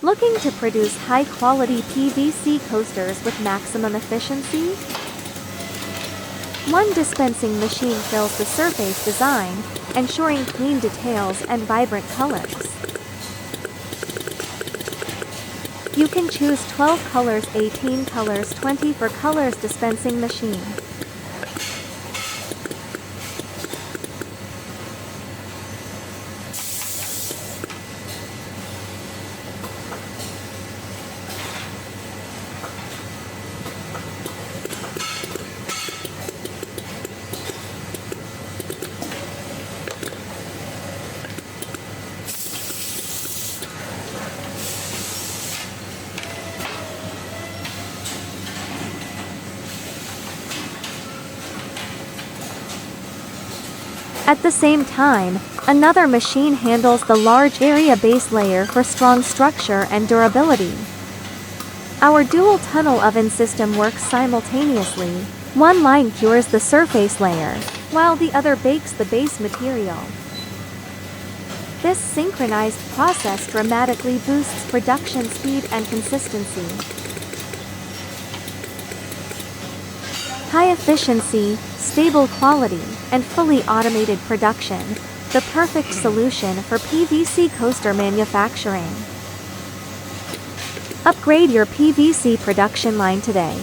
Looking to produce high-quality PVC coasters with maximum efficiency? One dispensing machine fills the surface design, ensuring clean details and vibrant colors. You can choose 12 colors, 18 colors, 24 colors dispensing machine. At the same time, another machine handles the large area base layer for strong structure and durability. Our dual tunnel oven system works simultaneously. One line cures the surface layer, while the other bakes the base material. This synchronized process dramatically boosts production speed and consistency. High efficiency, stable quality, and fully automated production, the perfect solution for PVC coaster manufacturing. Upgrade your PVC production line today.